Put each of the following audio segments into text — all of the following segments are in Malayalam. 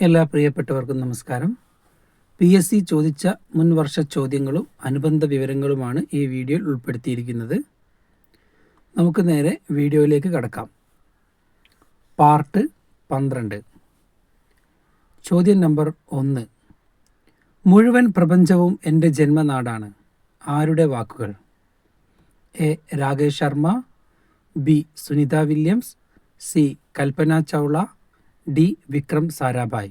എല്ലാ പ്രിയപ്പെട്ടവർക്കും നമസ്കാരം. PSC ചോദിച്ച മുൻവർഷ ചോദ്യങ്ങളും അനുബന്ധ വിവരങ്ങളുമാണ് ഈ വീഡിയോയിൽ ഉൾപ്പെടുത്തിയിരിക്കുന്നത്. നമുക്ക് നേരെ വീഡിയോയിലേക്ക് കടക്കാം. പാർട്ട് 12. ചോദ്യം നമ്പർ 1. മുഴുവൻ പ്രപഞ്ചവും എൻ്റെ ജന്മനാടാണ്. ആരുടെ വാക്കുകൾ? A. Rakesh Sharma, B. Sunita Williams, C. Kalpana Chawla, D. Vikram Sarabhai.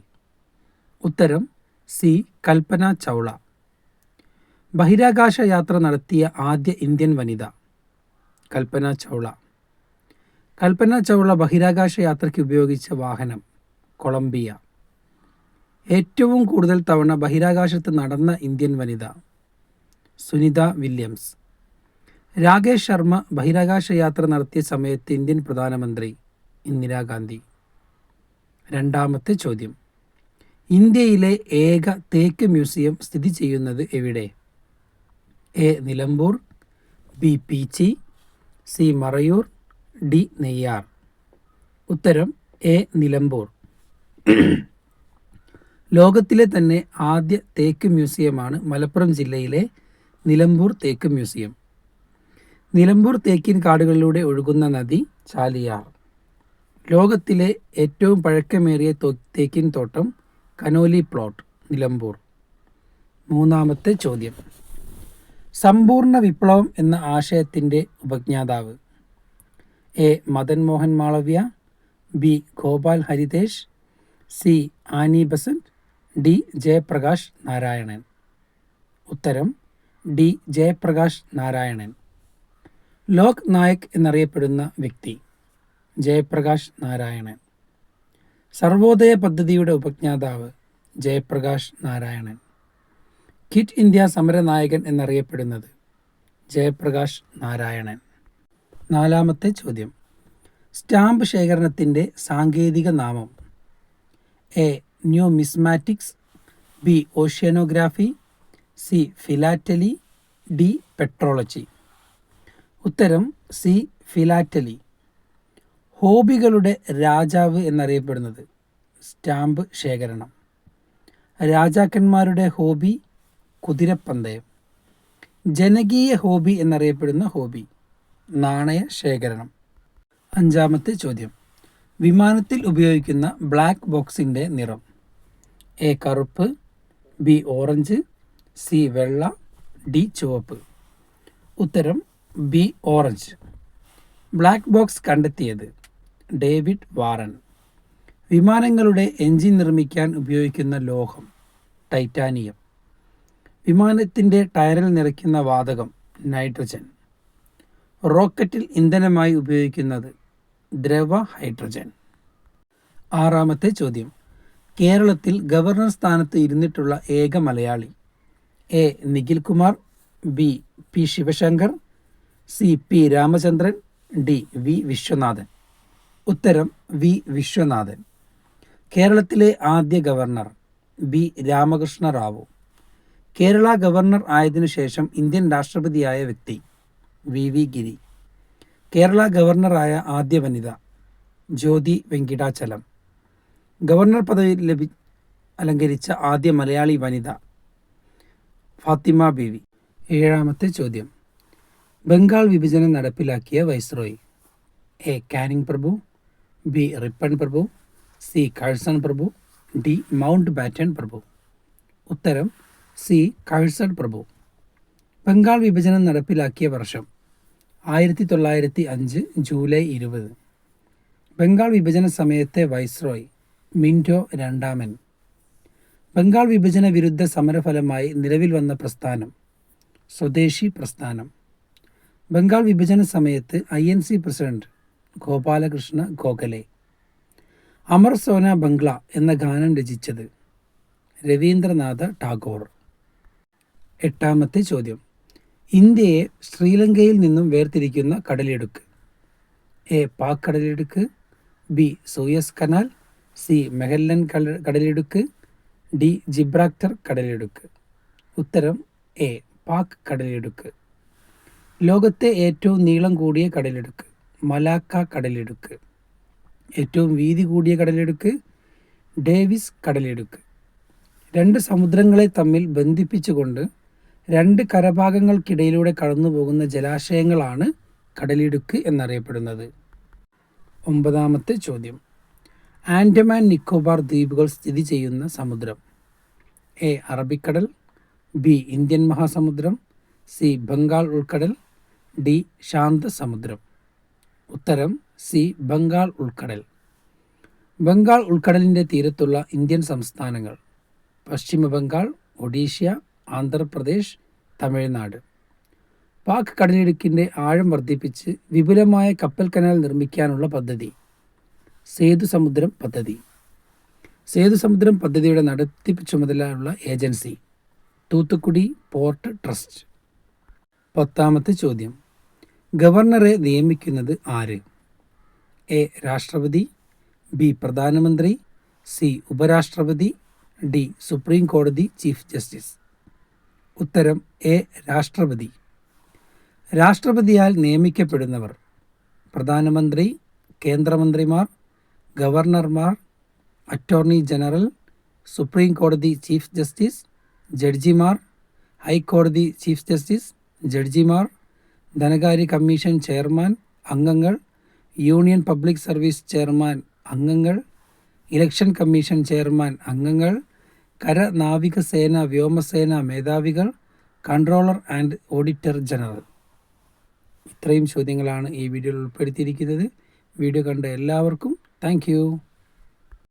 ഉത്തരം സി. കൽപ്പന ചൗള. ബഹിരാകാശ യാത്ര നടത്തിയ ആദ്യ ഇന്ത്യൻ വനിത? കൽപ്പന ചൗള. കൽപ്പന ചൗള ബഹിരാകാശ യാത്രയ്ക്ക് ഉപയോഗിച്ച വാഹനം? കൊളംബിയ. ഏറ്റവും കൂടുതൽ തവണ ബഹിരാകാശത്ത് നടന്ന ഇന്ത്യൻ വനിത? സുനിത വില്യംസ്. രാകേഷ് ശർമ്മ ബഹിരാകാശ യാത്ര നടത്തിയ സമയത്ത് ഇന്ത്യൻ പ്രധാനമന്ത്രി? ഇന്ദിരാഗാന്ധി. രണ്ടാമത്തെ ചോദ്യം. ഇന്ത്യയിലെ ഏക തേക്ക് മ്യൂസിയം സ്ഥിതി ചെയ്യുന്നത് എവിടെ? A. Nilambur, B. Peechi, C. Marayur, D. Neyyar. ഉത്തരം എ. നിലമ്പൂർ. ലോകത്തിലെ തന്നെ ആദ്യ തേക്ക് മ്യൂസിയമാണ് മലപ്പുറം ജില്ലയിലെ നിലമ്പൂർ തേക്ക് മ്യൂസിയം. നിലമ്പൂർ തേക്കിൻ കാടുകളിലൂടെ ഒഴുകുന്ന നദി ചാലിയാർ. ലോകത്തിലെ ഏറ്റവും പഴക്കമേറിയ തേക്കിൻ തോട്ടം കനോലി പ്ലോട്ട്, നിലമ്പൂർ. മൂന്നാമത്തെ ചോദ്യം. സമ്പൂർണ്ണ വിപ്ലവം എന്ന ആശയത്തിൻ്റെ ഉപജ്ഞാതാവ്? A. Madan Mohan Malaviya, B. Gopal Haritesh, C. Annie Besant, D. Jayaprakash Narayanan. ഉത്തരം ഡി. ജയപ്രകാശ് നാരായണൻ. ലോക് നായക് എന്നറിയപ്പെടുന്ന വ്യക്തി? ജയപ്രകാശ് നാരായണൻ. സർവോദയ പദ്ധതിയുടെ ഉപജ്ഞാതാവ്? ജയപ്രകാശ് നാരായണൻ. ക്വിറ്റ് ഇന്ത്യ സമരനായകൻ എന്നറിയപ്പെടുന്നത്? ജയപ്രകാശ് നാരായണൻ. നാലാമത്തെ ചോദ്യം. സ്റ്റാമ്പ് ശേഖരണത്തിൻ്റെ സാങ്കേതിക നാമം? A. Numismatics, B. Oceanography, C. Philately, D. Petrology. ഉത്തരം സി. ഫിലാറ്റലി. ഹോബികളുടെ രാജാവ് എന്നറിയപ്പെടുന്നത്? സ്റ്റാമ്പ് ശേഖരണം. രാജാക്കന്മാരുടെ ഹോബി? കുതിരപ്പന്തയം. ജനകീയ ഹോബി എന്നറിയപ്പെടുന്ന ഹോബി? നാണയ ശേഖരണം. അഞ്ചാമത്തെ ചോദ്യം. വിമാനത്തിൽ ഉപയോഗിക്കുന്ന ബ്ലാക്ക് ബോക്സിൻ്റെ നിറം? എ. കറുപ്പ്, ബി. Orange, C. വെള്ള, ഡി. ചുവപ്പ്. ഉത്തരം ബി. ഓറഞ്ച്. ബ്ലാക്ക് ബോക്സ് കണ്ടെത്തിയത്? David Warren. വിമാനങ്ങളുടെ എഞ്ചിൻ നിർമ്മിക്കാൻ ഉപയോഗിക്കുന്ന ലോഹം? ടൈറ്റാനിയം. വിമാനത്തിൻ്റെ ടയറിൽ നിറയ്ക്കുന്ന വാതകം? നൈട്രജൻ. റോക്കറ്റിൽ ഇന്ധനമായി ഉപയോഗിക്കുന്നത്? ദ്രവ ഹൈഡ്രജൻ. ആറാമത്തെ ചോദ്യം. കേരളത്തിൽ ഗവർണർ സ്ഥാനത്ത് ഇരുന്നിട്ടുള്ള ഏക Malayali? A. Nikhil Kumar, B. P. Sivasankar, C. P. Ramachandran, D. V. Viswanathan. ഉത്തരം വി. വിശ്വനാഥൻ. കേരളത്തിലെ ആദ്യ governor? B. Ramakrishna Rao. Kerala governor ആയതിനു ശേഷം ഇന്ത്യൻ രാഷ്ട്രപതിയായ വ്യക്തി? വി. വി. ഗിരി. കേരള ഗവർണറായ ആദ്യ വനിത? ജ്യോതി വെങ്കിടാചലം. ഗവർണർ പദവി അലങ്കരിച്ച ആദ്യ മലയാളി വനിത? ഫാത്തിമ ബീവി. ഏഴാമത്തെ ചോദ്യം. ബംഗാൾ വിഭജനം നടപ്പിലാക്കിയ വൈസ്രോയി? എ. കാനിങ് പ്രഭു, ബി. റിപ്പൺ പ്രഭു, സി. കഴ്സൺ പ്രഭു, ഡി. മൗണ്ട് ബാറ്റൻ പ്രഭു. ഉത്തരം സി. കഴ്സൺ പ്രഭു. ബംഗാൾ വിഭജനം നടപ്പിലാക്കിയ വർഷം? 1905 ജൂലൈ 20. ബംഗാൾ വിഭജന സമയത്തെ വൈസ്രോയ്? മിൻറ്റോ രണ്ടാമൻ. ബംഗാൾ വിഭജന വിരുദ്ധ സമരഫലമായി നിലവിൽ വന്ന പ്രസ്ഥാനം? സ്വദേശി പ്രസ്ഥാനം. ബംഗാൾ വിഭജന സമയത്ത് INC പ്രസിഡന്റ്? ഗോപാലകൃഷ്ണ ഗോഖലെ. അമർ സോന ബംഗ്ല എന്ന ഗാനം രചിച്ചത്? രവീന്ദ്രനാഥ ടാഗോർ. എട്ടാമത്തെ ചോദ്യം. ഇന്ത്യയെ ശ്രീലങ്കയിൽ നിന്നും വേർതിരിക്കുന്ന കടലിടുക്ക്? എ. പാക് കടലിടുക്ക്, B. Suez canal, C. Magellan കടലിടുക്ക്, ഡി. ജിബ്രാൾട്ടർ കടലിടുക്ക്. ഉത്തരം എ. പാക് കടലിടുക്ക്. ലോകത്തെ ഏറ്റവും നീളം കൂടിയ കടലിടുക്ക്? മലാക്ക കടലിടുക്ക്. ഏറ്റവും വീതി കൂടിയ കടലിടുക്ക്? ഡേവിസ് കടലിടുക്ക്. രണ്ട് സമുദ്രങ്ങളെ തമ്മിൽ ബന്ധിപ്പിച്ചുകൊണ്ട് രണ്ട് കരഭാഗങ്ങൾക്കിടയിലൂടെ കടന്നുപോകുന്ന ജലാശയങ്ങളാണ് കടലിടുക്ക് എന്നറിയപ്പെടുന്നത്. 9ാമത്തെ ചോദ്യം. ആൻഡമാൻ നിക്കോബാർ ദ്വീപുകൾ സ്ഥിതി ചെയ്യുന്ന സമുദ്രം. എ അറബിക്കടൽ, ബി ഇന്ത്യൻ മഹാസമുദ്രം, സി ബംഗാൾ ഉൾക്കടൽ, ഡി ശാന്തസമുദ്രം. ഉത്തരം സി ബംഗാൾ ഉൾക്കടൽ. ബംഗാൾ ഉൾക്കടലിൻ്റെ തീരത്തുള്ള ഇന്ത്യൻ സംസ്ഥാനങ്ങൾ: പശ്ചിമ ബംഗാൾ, ഒഡീഷ, ആന്ധ്രാപ്രദേശ്, തമിഴ്നാട്. പാക് കടലിടുക്കിൻ്റെ ആഴം വർദ്ധിപ്പിച്ച് വിപുലമായ കപ്പൽ കനാൽ നിർമ്മിക്കാനുള്ള പദ്ധതി സേതുസമുദ്രം പദ്ധതി. സേതുസമുദ്രം പദ്ധതിയുടെ നടത്തിപ്പ് ചുമതലയുള്ള ഏജൻസി തൂത്തുക്കുടി പോർട്ട് ട്രസ്റ്റ്. 10ാമത്തെ ചോദ്യം. ഗവർണറെ നിയമിക്കുന്നത് ആര്? എ രാഷ്ട്രപതി, ബി പ്രധാനമന്ത്രി, സി ഉപരാഷ്ട്രപതി, ഡി സുപ്രീം കോടതി ചീഫ് ജസ്റ്റിസ്. ഉത്തരം എ രാഷ്ട്രപതി. രാഷ്ട്രപതിയാൽ നിയമിക്കപ്പെടുന്നവർ: പ്രധാനമന്ത്രി, കേന്ദ്രമന്ത്രിമാർ, ഗവർണർമാർ, അറ്റോർണി ജനറൽ, സുപ്രീം കോടതി ചീഫ് ജസ്റ്റിസ്, ജഡ്ജിമാർ, ഹൈക്കോടതി ചീഫ് ജസ്റ്റിസ്, ജഡ്ജിമാർ, ധനകാര്യ കമ്മീഷൻ ചെയർമാൻ അംഗങ്ങൾ, യൂണിയൻ പബ്ലിക് സർവീസ് ചെയർമാൻ അംഗങ്ങൾ, ഇലക്ഷൻ കമ്മീഷൻ ചെയർമാൻ അംഗങ്ങൾ, കര നാവികസേന വ്യോമസേന മേധാവികൾ, കൺട്രോളർ ആൻഡ് ഓഡിറ്റർ ജനറൽ. ഇത്രയും ചോദ്യങ്ങളാണ് ഈ വീഡിയോയിൽ ഉൾപ്പെടുത്തിയിരിക്കുന്നത്. വീഡിയോ കണ്ട എല്ലാവർക്കും താങ്ക്